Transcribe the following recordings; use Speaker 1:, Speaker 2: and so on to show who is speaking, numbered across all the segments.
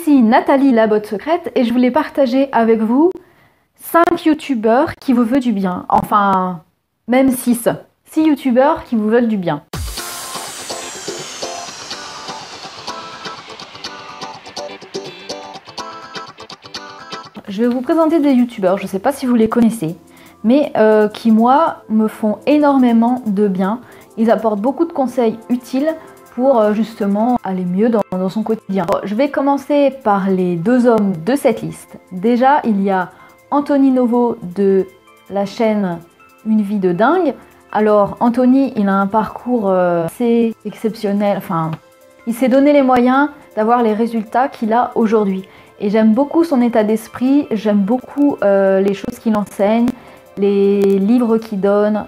Speaker 1: ici Nathalie, la botte secrète, et je voulais partager avec vous 5 youtubeurs qui vous veulent du bien. Enfin, même 6. 6 youtubeurs qui vous veulent du bien. Je vais vous présenter des youtubeurs, je ne sais pas si vous les connaissez, mais qui, moi, me font énormément de bien. Ils apportent beaucoup de conseils utiles pour justement aller mieux dans son quotidien. Alors, je vais commencer par les 2 hommes de cette liste. Déjà, il y a Anthony Novo de la chaîne Une vie de dingue. Alors, Anthony, il a un parcours assez exceptionnel. Enfin, il s'est donné les moyens d'avoir les résultats qu'il a aujourd'hui. Et j'aime beaucoup son état d'esprit, j'aime beaucoup les choses qu'il enseigne, les livres qu'il donne.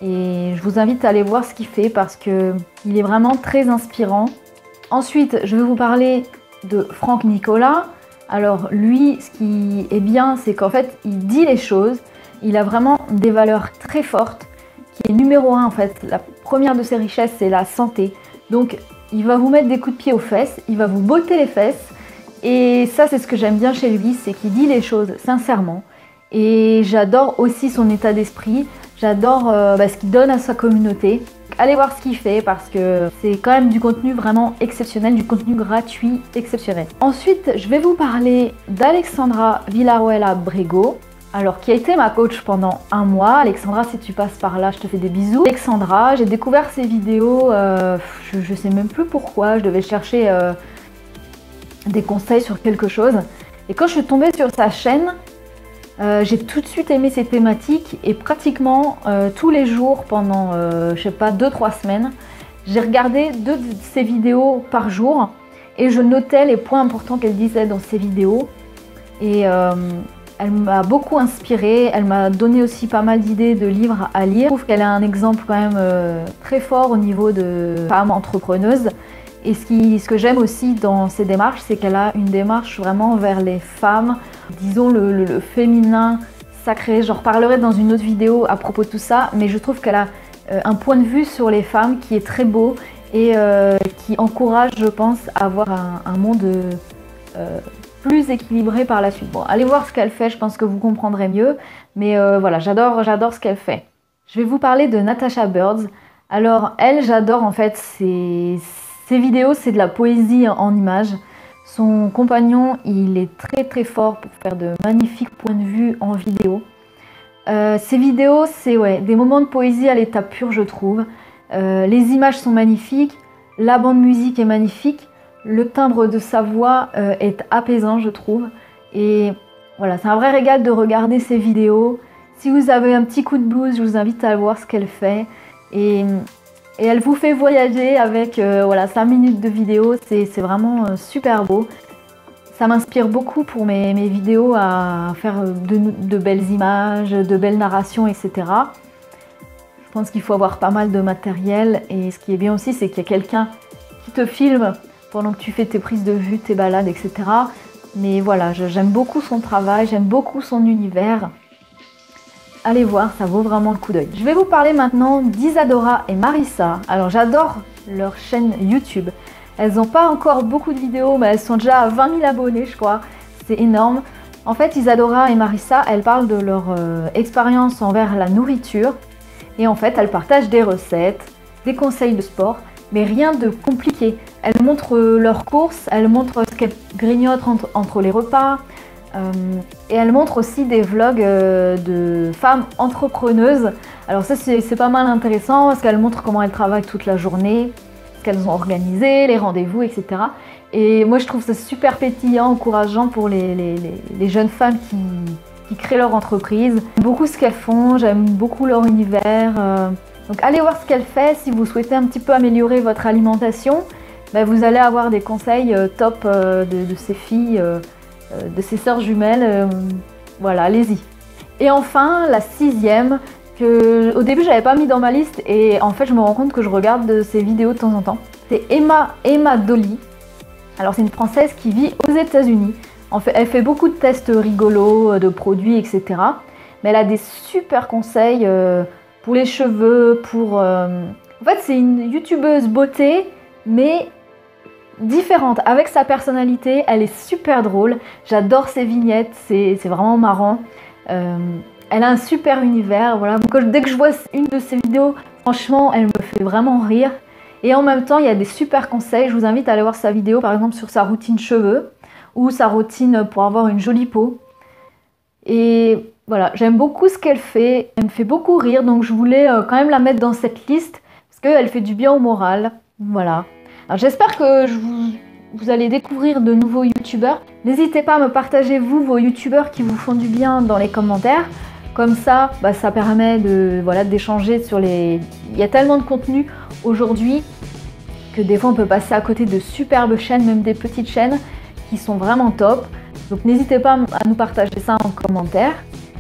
Speaker 1: Et je vous invite à aller voir ce qu'il fait parce qu'il est vraiment très inspirant. Ensuite, je vais vous parler de Franck Nicolas. Alors lui, ce qui est bien, c'est qu'en fait, il dit les choses. Il a vraiment des valeurs très fortes, qui est numéro 1 en fait. La première de ses richesses, c'est la santé. Donc, il va vous mettre des coups de pied aux fesses, il va vous botter les fesses. Et ça, c'est ce que j'aime bien chez lui, c'est qu'il dit les choses sincèrement. Et j'adore aussi son état d'esprit. J'adore ce qu'il donne à sa communauté. Allez voir ce qu'il fait parce que c'est quand même du contenu vraiment exceptionnel, du contenu gratuit exceptionnel. Ensuite, je vais vous parler d'Alexandra Villaruela Brego. Alors, qui a été ma coach pendant 1 mois. Alexandra, si tu passes par là, je te fais des bisous. Alexandra, j'ai découvert ses vidéos, je sais même plus pourquoi, je devais chercher des conseils sur quelque chose. Et quand je suis tombée sur sa chaîne, j'ai tout de suite aimé ses thématiques et pratiquement tous les jours pendant, je sais pas, 2-3 semaines, j'ai regardé 2 de ses vidéos par jour et je notais les points importants qu'elle disait dans ses vidéos. Et elle m'a beaucoup inspirée, elle m'a donné aussi pas mal d'idées de livres à lire. Je trouve qu'elle a un exemple quand même très fort au niveau de femme entrepreneuse. Et ce que j'aime aussi dans ses démarches, c'est qu'elle a une démarche vraiment vers les femmes, disons le féminin sacré. J'en reparlerai dans une autre vidéo à propos de tout ça, mais je trouve qu'elle a un point de vue sur les femmes qui est très beau et qui encourage, je pense, à avoir un monde plus équilibré par la suite. Bon, allez voir ce qu'elle fait, je pense que vous comprendrez mieux, mais voilà, j'adore ce qu'elle fait. Je vais vous parler de Natasha Birds. Alors elle, j'adore en fait ses vidéos, c'est de la poésie en images. Son compagnon, il est très très fort pour faire de magnifiques points de vue en vidéo. Ses vidéos, c'est des moments de poésie à l'état pur, je trouve. Les images sont magnifiques, la bande musique est magnifique, le timbre de sa voix est apaisant, je trouve. Et voilà, c'est un vrai régal de regarder ses vidéos. Si vous avez un petit coup de blues, je vous invite à voir ce qu'elle fait. Et elle vous fait voyager avec 5 minutes de vidéo, c'est vraiment super beau. Ça m'inspire beaucoup pour mes vidéos à faire de belles images, de belles narrations, etc. Je pense qu'il faut avoir pas mal de matériel et ce qui est bien aussi, c'est qu'il y a quelqu'un qui te filme pendant que tu fais tes prises de vue, tes balades, etc. Mais voilà, j'aime beaucoup son travail, j'aime beaucoup son univers. Allez voir, ça vaut vraiment le coup d'œil. Je vais vous parler maintenant d'Isadora et Marissa. Alors j'adore leur chaîne YouTube. Elles n'ont pas encore beaucoup de vidéos, mais elles sont déjà à 20 000 abonnés, je crois. C'est énorme. En fait, Isadora et Marissa, elles parlent de leur expérience envers la nourriture. Et en fait, elles partagent des recettes, des conseils de sport, mais rien de compliqué. Elles montrent leurs courses, elles montrent ce qu'elles grignotent entre les repas. Et elle montre aussi des vlogs de femmes entrepreneuses. Alors ça c'est pas mal intéressant parce qu'elle montre comment elles travaillent toute la journée, ce qu'elles ont organisé, les rendez-vous, etc. Et moi je trouve ça super pétillant, encourageant pour les jeunes femmes qui créent leur entreprise. J'aime beaucoup ce qu'elles font, j'aime beaucoup leur univers. Donc allez voir ce qu'elle fait si vous souhaitez un petit peu améliorer votre alimentation. Vous allez avoir des conseils top de ces filles. De ses sœurs jumelles, voilà, allez-y. Et enfin, la 6e, que au début j'avais pas mis dans ma liste et en fait je me rends compte que je regarde ses vidéos de temps en temps. C'est Emma Dolly. Alors c'est une Française qui vit aux États-Unis. En fait, elle fait beaucoup de tests rigolos, de produits, etc. Mais elle a des super conseils pour les cheveux, pour... En fait c'est une youtubeuse beauté, mais différente, avec sa personnalité, elle est super drôle. J'adore ses vignettes, c'est vraiment marrant. Elle a un super univers, voilà. Donc, dès que je vois une de ses vidéos, franchement, elle me fait vraiment rire. Et en même temps, il y a des super conseils. Je vous invite à aller voir sa vidéo, par exemple, sur sa routine cheveux ou sa routine pour avoir une jolie peau. Et voilà, j'aime beaucoup ce qu'elle fait. Elle me fait beaucoup rire, donc je voulais quand même la mettre dans cette liste parce qu'elle fait du bien au moral. Voilà. Alors j'espère que vous allez découvrir de nouveaux youtubeurs. N'hésitez pas à me partager vos youtubeurs qui vous font du bien dans les commentaires. Comme ça, ça permet d'échanger sur les... Il y a tellement de contenu aujourd'hui que des fois on peut passer à côté de superbes chaînes, même des petites chaînes qui sont vraiment top. Donc n'hésitez pas à nous partager ça en commentaire.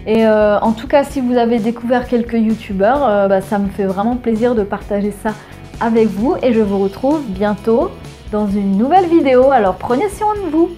Speaker 1: Et en tout cas, si vous avez découvert quelques youtubeurs, ça me fait vraiment plaisir de partager ça avec vous. Et je vous retrouve bientôt dans une nouvelle vidéo. Alors prenez soin de vous.